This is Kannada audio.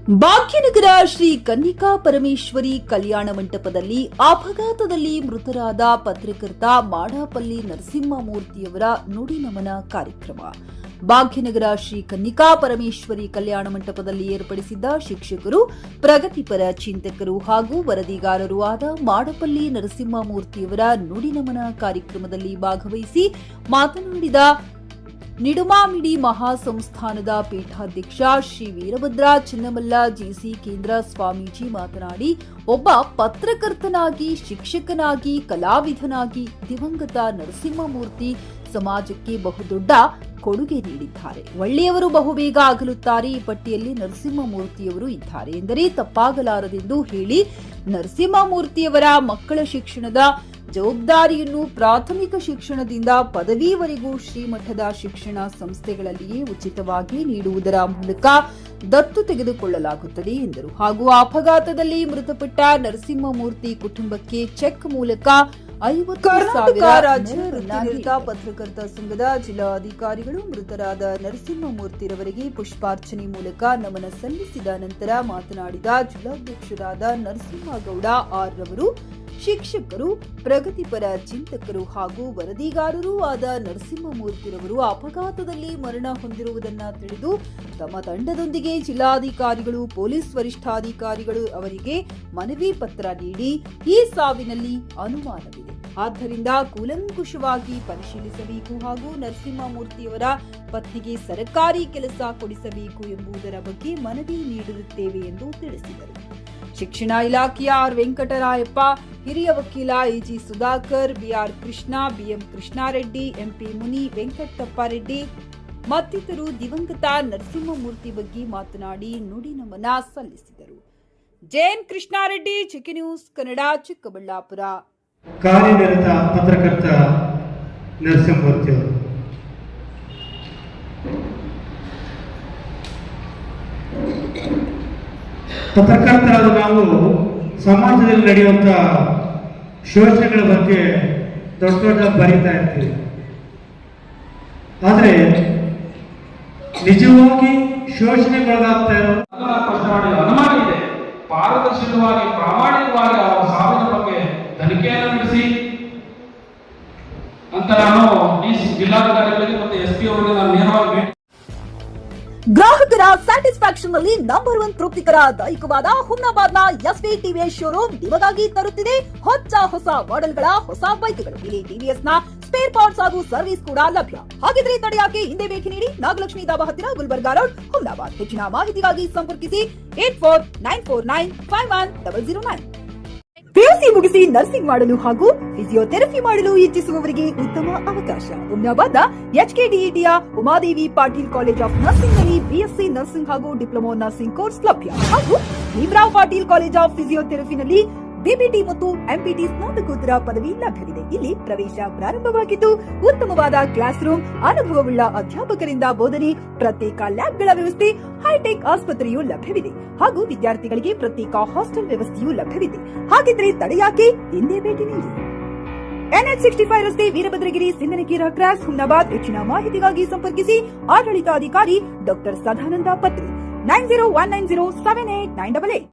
ಭಾಗ್ಯನಗರ ಶ್ರೀ ಕನ್ನಿಕಾ ಪರಮೇಶ್ವರಿ ಕಲ್ಯಾಣ ಮಂಟಪದಲ್ಲಿ ಅಪಘಾತದಲ್ಲಿ ಮೃತರಾದ ಪತ್ರಕರ್ತ ಮಾಡಾಪಲ್ಲಿ ನರಸಿಂಹಮೂರ್ತಿಯವರ ನುಡಿ ನಮನ ಕಾರ್ಯಕ್ರಮ ಭಾಗ್ಯನಗರ ಶ್ರೀ ಕನ್ನಿಕಾ ಪರಮೇಶ್ವರಿ ಕಲ್ಯಾಣ ಮಂಟಪದಲ್ಲಿ ಏರ್ಪಡಿಸಿದ್ದ ಶಿಕ್ಷಕರು, ಪ್ರಗತಿಪರ ಚಿಂತಕರು ಹಾಗೂ ವರದಿಗಾರರು ಆದ ಮಾಡಾಪಲ್ಲಿ ನರಸಿಂಹಮೂರ್ತಿಯವರ ನುಡಿ ನಮನ ಕಾರ್ಯಕ್ರಮದಲ್ಲಿ ಭಾಗವಹಿಸಿ ಮಾತನಾಡಿದ ನಿಡುಮಾಮಿಡಿ ಮಹಾಸಂಸ್ಥಾನದ ಪೀಠಾಧ್ಯಕ್ಷ ಶ್ರೀ ವೀರಭದ್ರ ಚಿನ್ನಮಲ್ಲ ಜಿಸಿ ಕೇಂದ್ರ ಸ್ವಾಮೀಜಿ ಮಾತನಾಡಿ, ಒಬ್ಬ ಪತ್ರಕರ್ತನಾಗಿ, ಶಿಕ್ಷಕನಾಗಿ, ಕಲಾವಿದನಾಗಿ ದಿವಂಗತ ನರಸಿಂಹಮೂರ್ತಿ ಸಮಾಜಕ್ಕೆ ಬಹುದೊಡ್ಡ ಕೊಡುಗೆ ನೀಡಿದ್ದಾರೆ. ಒಳ್ಳೆಯವರು ಬಹುಬೇಗ ಅಗಲುತ್ತಾರೆ. ಈ ಪಟ್ಟಿಯಲ್ಲಿ ನರಸಿಂಹಮೂರ್ತಿಯವರು ಇದ್ದಾರೆ ಎಂದರೆ ತಪ್ಪಾಗಲಾರದೆಂದು ಹೇಳಿ, ನರಸಿಂಹಮೂರ್ತಿಯವರ ಮಕ್ಕಳ ಶಿಕ್ಷಣದ ಜವಾಬ್ದಾರಿಯನ್ನು ಪ್ರಾಥಮಿಕ ಶಿಕ್ಷಣದಿಂದ ಪದವಿವರೆಗೂ ಶ್ರೀಮಠದ ಶಿಕ್ಷಣ ಸಂಸ್ಥೆಗಳಲ್ಲಿಯೇ ಉಚಿತವಾಗಿ ನೀಡುವುದರ ಮೂಲಕ ದತ್ತು ತೆಗೆದುಕೊಳ್ಳಲಾಗುತ್ತದೆ ಎಂದರು. ಹಾಗೂ ಅಪಘಾತದಲ್ಲಿ ಮೃತಪಟ್ಟ ನರಸಿಂಹಮೂರ್ತಿ ಕುಟುಂಬಕ್ಕೆ ಚೆಕ್ ಮೂಲಕ 50,000 ರಾಜ್ಯ ವೃತ್ತಿನಿರತ ಪತ್ರಕರ್ತ ಸಂಘದ ಜಿಲ್ಲಾಧಿಕಾರಿಗಳು ಮೃತರಾದ ನರಸಿಂಹಮೂರ್ತಿರವರಿಗೆ ಪುಷ್ಪಾರ್ಚನೆ ಮೂಲಕ ನಮನ ಸಲ್ಲಿಸಿದ ನಂತರ ಮಾತನಾಡಿದ ಜಿಲ್ಲಾಧ್ಯಕ್ಷರಾದ ನರಸಿಂಹಗೌಡ ಆರ್ ರವರು, ಶಿಕ್ಷಕರು, ಪ್ರಗತಿಪರ ಚಿಂತಕರು ಹಾಗೂ ವರದಿಗಾರರೂ ಆದ ನರಸಿಂಹಮೂರ್ತಿರವರು ಅಪಘಾತದಲ್ಲಿ ಮರಣ ಹೊಂದಿರುವುದನ್ನು ತಿಳಿದು ತಮ್ಮ ತಂಡದೊಂದಿಗೆ ಜಿಲ್ಲಾಧಿಕಾರಿಗಳು, ಪೊಲೀಸ್ ವರಿಷ್ಠಾಧಿಕಾರಿಗಳು ಅವರಿಗೆ ಮನವಿ ಪತ್ರ ನೀಡಿ ಈ ಸಾವಿನಲ್ಲಿ ಅನುಮಾನವಿದೆ, ಆದ್ದರಿಂದ ಕೂಲಂಕುಷವಾಗಿ ಪರಿಶೀಲಿಸಬೇಕು ಹಾಗೂ ನರಸಿಂಹಮೂರ್ತಿಯವರ ಪತ್ನಿಗೆ ಸರ್ಕಾರಿ ಕೆಲಸ ಕೊಡಿಸಬೇಕು ಎಂಬುದರ ಬಗ್ಗೆ ಮನವಿ ನೀಡಿರುತ್ತೇವೆ ಎಂದು ತಿಳಿಸಿದರು. ಶಿಕ್ಷಣ ಇಲಾಖೆಯ ಆರ್ ವೆಂಕಟರಾಯಪ್ಪ, ಹಿರಿಯ ವಕೀಲ AG Sudhakar, BR Krishna, BM Krishnareddy, MP Muni, Venkatappareddy ಮತ್ತಿತರರು ದಿವಂಗತ ನರಸಿಂಹಮೂರ್ತಿ ಬಗ್ಗೆ ಮಾತನಾಡಿ ನುಡಿ ನಮನ ಸಲ್ಲಿಸಿದರು. JN Krishnareddy, Chikki news Kannada, Chikkaballapur. ಕಾರ್ಯನಿರತ ಪತ್ರಕರ್ತ ನರಸಿಂಹಮೂರ್ತಿ ಅವರು ಪತ್ರಕರ್ತರಾದ ನಾವು ಸಮಾಜದಲ್ಲಿ ನಡೆಯುವಂಥ ಶೋಷಣೆಗಳ ಬಗ್ಗೆ ದೊಡ್ಡ ಬರೀತಾ ಇರ್ತೀವಿ. ಆದರೆ ನಿಜವಾಗಿ ಶೋಷಣೆಗೊಳಗಾಗ್ತಾ ಇರೋ ಅನುಮಾನ ಇದೆ. ಪಾರದರ್ಶಕವಾಗಿ, ಪ್ರಾಮಾಣಿಕವಾಗಿ ಅವರ ಸಾವಿನ ಬಗ್ಗೆ ತನಿಖೆಯನ್ನು ನಡೆಸಿ ಅಂತ ನಾನು ಈ ಜಿಲ್ಲಾಧಿಕಾರಿಗಳಿಗೆ ಮತ್ತು ಎಸ್ಪಿ ಅವರಿಗೆ ನಾನು ನೇರವಾಗಿ ಗ್ರಾಹಕರ ಸ್ಯಾಟಿಸ್ಫ್ಯಾಕ್ಷನ್ ನಲ್ಲಿ ನಂಬರ್ 1 ತೃಪ್ತಿಕರ ದೈಹಿಕವಾದ ಹುಮ್ನಾಬಾದ್ನ ಎಸ್ವಿ ಟಿವಿಎಸ್ ಶೋರೂಮ್ ನಿಮಗಾಗಿ ತರುತ್ತಿದೆ ಹೊಸ ಮಾಡೆಲ್ಗಳ ಹೊಸ ಬೈಕ್ಗಳು. ಇಲ್ಲಿ ಟಿವಿಎಸ್ ನ ಸ್ಪೇರ್ ಪಾರ್ಟ್ಸ್ ಹಾಗೂ ಸರ್ವಿಸ್ ಕೂಡ ಲಭ್ಯ. ಹಾಗಿದ್ರೆ ತಡೆಯಾಕೆ ಹಿಂದೆ ಭೇಟಿ ನೀಡಿ. ನಾಗಲಕ್ಷ್ಮಿ ಧಾಬಾ ಹತ್ತಿರ, ಗುಲ್ಬರ್ಗಾ ರೋಡ್, ಹುಮ್ನಾಬಾದ್. ಹೆಚ್ಚಿನ ಮಾಹಿತಿಗಾಗಿ ಸಂಪರ್ಕಿಸಿ 8494951009. ಪಿಯುಸಿ ಮುಗಿಸಿ ನರ್ಸಿಂಗ್ ಮಾಡಲು ಹಾಗೂ ಫಿಸಿಯೋಥೆರಪಿ ಮಾಡಲು ಇಚ್ಛಿಸುವವರಿಗೆ ಉತ್ತಮ ಅವಕಾಶ. ಹುಮ್ನಾಬಾದ್ನ ಎಚ್ಕೆಡಿಇಟಿಯ Umadevi Patil college of nursing ನಲ್ಲಿ ಬಿಎಸ್ಸಿ ನರ್ಸಿಂಗ್ ಹಾಗೂ ಡಿಪ್ಲೊಮಾ ನರ್ಸಿಂಗ್ ಕೋರ್ಸ್ ಲಭ್ಯ. ಹಾಗೂ ಭೀಮರಾವ್ ಪಾಟೀಲ್ ಕಾಲೇಜ್ ಆಫ್ ಫಿಸಿಯೋಥೆರಪಿನಲ್ಲಿ ಬಿಪಿಟಿ ಮತ್ತು ಎಂಪಿಟಿ ಸ್ನಾತಕೋತ್ತರ ಪದವಿ ಲಭ್ಯವಿದೆ. ಇಲ್ಲಿ ಪ್ರವೇಶ ಪ್ರಾರಂಭವಾಗಿದ್ದು ಉತ್ತಮವಾದ ಕ್ಲಾಸ್ ರೂಮ್, ಅನುಭವವುಳ್ಳ ಅಧ್ಯಾಪಕರಿಂದ ಬೋಧನೆ, ಪ್ರತ್ಯೇಕ ಲ್ಯಾಬ್ಗಳ ವ್ಯವಸ್ಥೆ, ಹೈಟೆಕ್ ಆಸ್ಪತ್ರೆಯೂ ಲಭ್ಯವಿದೆ. ಹಾಗೂ ವಿದ್ಯಾರ್ಥಿಗಳಿಗೆ ಪ್ರತ್ಯೇಕ ಹಾಸ್ಟೆಲ್ ವ್ಯವಸ್ಥೆಯೂ ಲಭ್ಯವಿದೆ. ಹಾಗಿದ್ರೆ ತಡೆಯಾಕೆ ಹಿಂದೆ ಭೇಟಿ ನೀಡಿ. NH65 ರಸ್ತೆ, ವೀರಭದ್ರಗಿರಿ, ಸಿಂಗನಕೀರ ಕ್ರಾಸ್, ಹುಮ್ನಾಬಾದ್. ಹೆಚ್ಚಿನ ಮಾಹಿತಿಗಾಗಿ ಸಂಪರ್ಕಿಸಿ ಆಡಳಿತಾಧಿಕಾರಿ ಡಾ ಸದಾನಂದ ಪತ್ರಿ 9019078988.